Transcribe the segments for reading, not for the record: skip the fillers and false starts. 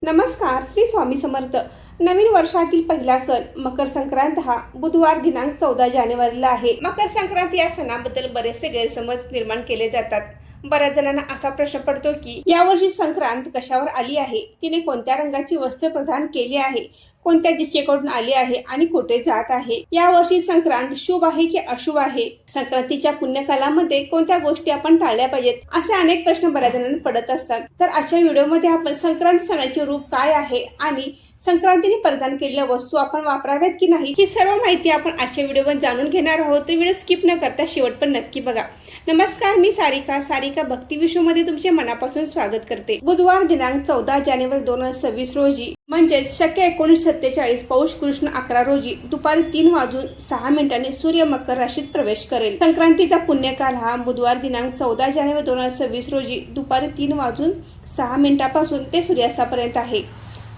नमस्कार. श्री स्वामी समर्थ. नवीन वर्षातील पहिला सण मकर संक्रांत हा बुधवार दिनांक 14 जानेवारीला आहे. मकर संक्रांत या सणाबद्दल बरेचसे गैरसमज निर्माण केले जातात. बऱ्याच जणांना असा प्रश्न पडतो की यावर्षी संक्रांत कशावर आली आहे, तिने कोणत्या रंगाची वस्त्र प्रदान केली आहे, कोणत्या दिशेकडून आली आहे आणि कुठे जात आहे. यावर्षी संक्रांत शुभ आहे की अशुभ आहे, संक्रांतीच्या पुण्यकालामध्ये कोणत्या गोष्टी आपण टाळल्या पाहिजेत, असे अनेक प्रश्न बऱ्याच जणांना पडत असतात. तर आजच्या व्हिडिओमध्ये आपण संक्रांती सणाचे रूप काय आहे आणि संक्रांतीने परिधान केलेल्या वस्तू आपण वापराव्यात की नाही, ही सर्व माहिती आपण आजच्या व्हिडिओमध्ये जाणून घेणार आहोत. तर व्हिडिओ स्किप न करता शेवट पण नक्की बघा. नमस्कार, मी सारिका भक्ती विश्वमध्ये तुमचे मनापासून स्वागत करते. बुधवार दिनांक 14 जानेवारी 2026 रोजी म्हणजेच शके 1947 पौष कृष्ण 11 रोजी दुपारी 3:06 सूर्य मकर राशीत प्रवेश करेल. संक्रांतीचा पुण्यकाल हा बुधवार दिनांक 14 जानेवारी 2026 रोजी दुपारी 3:06 पासून ते सूर्यास्तापर्यंत आहे.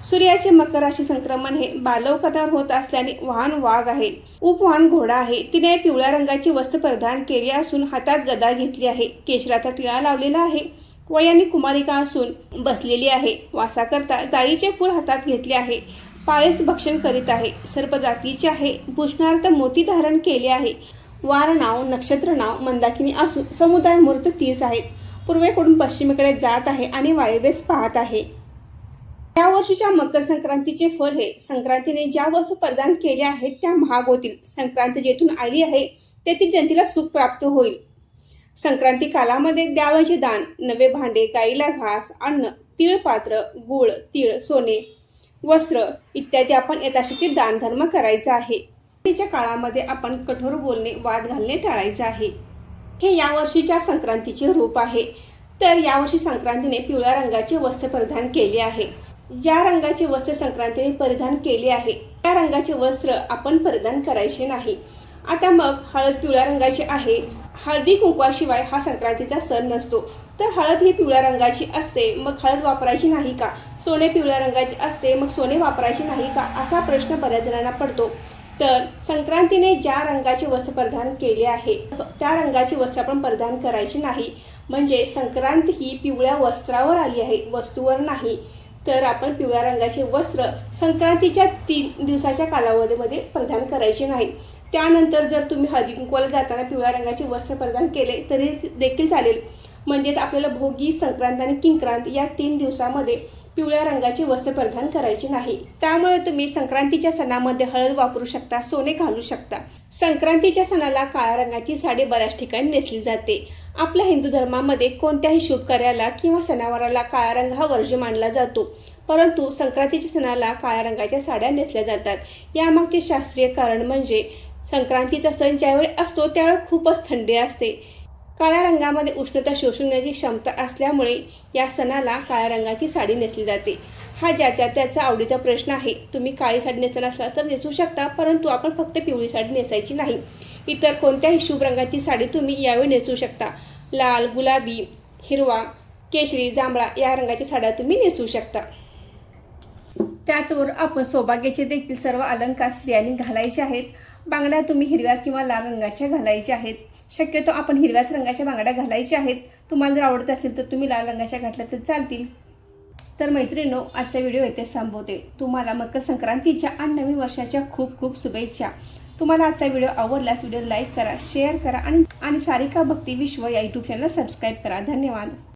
सूर्याचे मकर राशी संक्रमण हे बालवकतावर होत असल्याने वाहन वाघ आहे, उपवाहन घोडा आहे. तिने पिवळ्या रंगाची वस्त्र परिधान केली असून हातात गदा घेतली आहे, केशराचा टिळा लावलेला आहे, वयाने कुमारिका असून बसलेली आहे. वासाकरता जाईचे फूल हातात घेतले आहे, पायस भक्षण करीत आहे, सर्प जातीचे आहे, भूषणार्थ मोती धारण केले आहे. वार नाव नक्षत्र नाव मंदाकिनी असून समुदाय मूर्त 30 आहेत. पूर्वेकडून पश्चिमेकडे जात आहे आणि वायव्येस पाहत आहे. या वर्षीच्या मकर संक्रांतीचे फळ हे संक्रांतीने ज्या वस्तू प्रदान केल्या आहेत त्या महाग होतील. संक्रांत जेथून आली आहे तेथील जनतेला सुख प्राप्त होईल. संक्रांती कालामध्ये द्यावयाचे दान, नवे भांडे, गाईला घास, अन्न, तीळ पात्र, गुळ, तीळ, सोने, वस्त्र इत्यादी आपण यथाशक्ती दान धर्म करायचा आहे. तिच्या काळामध्ये आपण कठोर बोलणे, वाद घालणे टाळायचे आहे. हे या वर्षीच्या संक्रांतीचे रूप आहे. तर यावर्षी संक्रांतीने पिवळ्या रंगाचे वस्त्र परिधान केले आहे. ज्या रंगाचे वस्त्र संक्रांतीने परिधान केले आहे त्या रंगाचे वस्त्र आपण परिधान करायचे नाही. आता मग हळद पिवळ्या रंगाची आहे. हळदी कुंकवाशिवाय हा संक्रांतीचा सण नसतो. तर हळद ही पिवळ्या रंगाची असते, मग हळद वापरायची नाही का? सोने पिवळ्या रंगाचे असते, मग सोने वापरायचे नाही का, असा प्रश्न बऱ्याच जणांना पडतो. तर संक्रांतीने ज्या रंगाचे वस्त्र परिधान केले आहे त्या रंगाचे वस्त्र आपण परिधान करायचे नाही. म्हणजे संक्रांत ही पिवळ्या वस्त्रावर आली आहे, वस्तूवर नाही. तर आपण पिवळ्या रंगाचे वस्त्र संक्रांतीच्या 3 दिवसाच्या कालावधीमध्ये परिधान करायचे नाही. त्यानंतर जर तुम्ही हळदी कुंकवाला जाताना पिवळ्या रंगाचे वस्त्र परिधान केले तरी देखील चालेल. म्हणजेच आपल्याला भोगी, संक्रांत आणि किंक्रांत या 3 दिवसामध्ये पिवळ्या रंगाचे वस्त्र परिधान करायचे नाही. त्यामुळे तुम्ही संक्रांतीच्या सणामध्ये हळद वापरू शकता, सोने घालू शकता. संक्रांतीच्या सणाला काळ्या रंगाची साडी बऱ्याच ठिकाणी नेसली जाते. आपल्या हिंदू धर्मामध्ये कोणत्याही शुभ कार्याला किंवा सणावाराला काळा रंग हा वर्ज्य मानला जातो. परंतु संक्रांतीच्या सणाला काळ्या रंगाच्या साड्या नेसल्या जातात. यामागचे शास्त्रीय कारण म्हणजे संक्रांतीचा सण ज्यावेळी असतो त्यावेळी खूपच थंडी असते. काळ्या रंगामध्ये उष्णता शोषून घेण्याची क्षमता असल्यामुळे या सणाला काळ्या रंगाची साडी नेसली जाते. हा ज्याच्या त्याचा आवडीचा प्रश्न आहे. तुम्ही काळी साडी नेसणार असला तर नेसू शकता, परंतु आपण फक्त पिवळी साडी नेसायची नाही. इतर कोणत्याही शुभ रंगाची साडी तुम्ही यावेळी नेसू शकता. लाल, गुलाबी, हिरवा, केशरी, जांभळा या रंगाच्या साड्या तुम्ही नेसू शकता. त्याचबरोबर आपण सौभाग्याचे देखील सर्व अलंकार स्त्रियांनी घालायचे आहेत. बांगड्या तुम्ही हिरव्या किंवा लाल रंगाच्या घालायच्या आहेत. शक्यतो आपण हिरव्याच रंगाच्या बांगड्या घालायच्या आहेत. तुम्हाला जर आवडत असेल तर तुम्ही लाल रंगाच्या घातल्या तर चालतील. तर मैत्रिणींनो, आजचा व्हिडिओ इथेच थांबवते. तुम्हाला मकर संक्रांतीच्या आणि नवीन वर्षाच्या खूप खूप शुभेच्छा. तुम्हाला आजचा व्हिडिओ आवडल्यास व्हिडिओ लाईक करा, शेअर करा आणि सारिका भक्ती विश्व या यूट्यूब चॅनल सबस्क्राईब करा. धन्यवाद.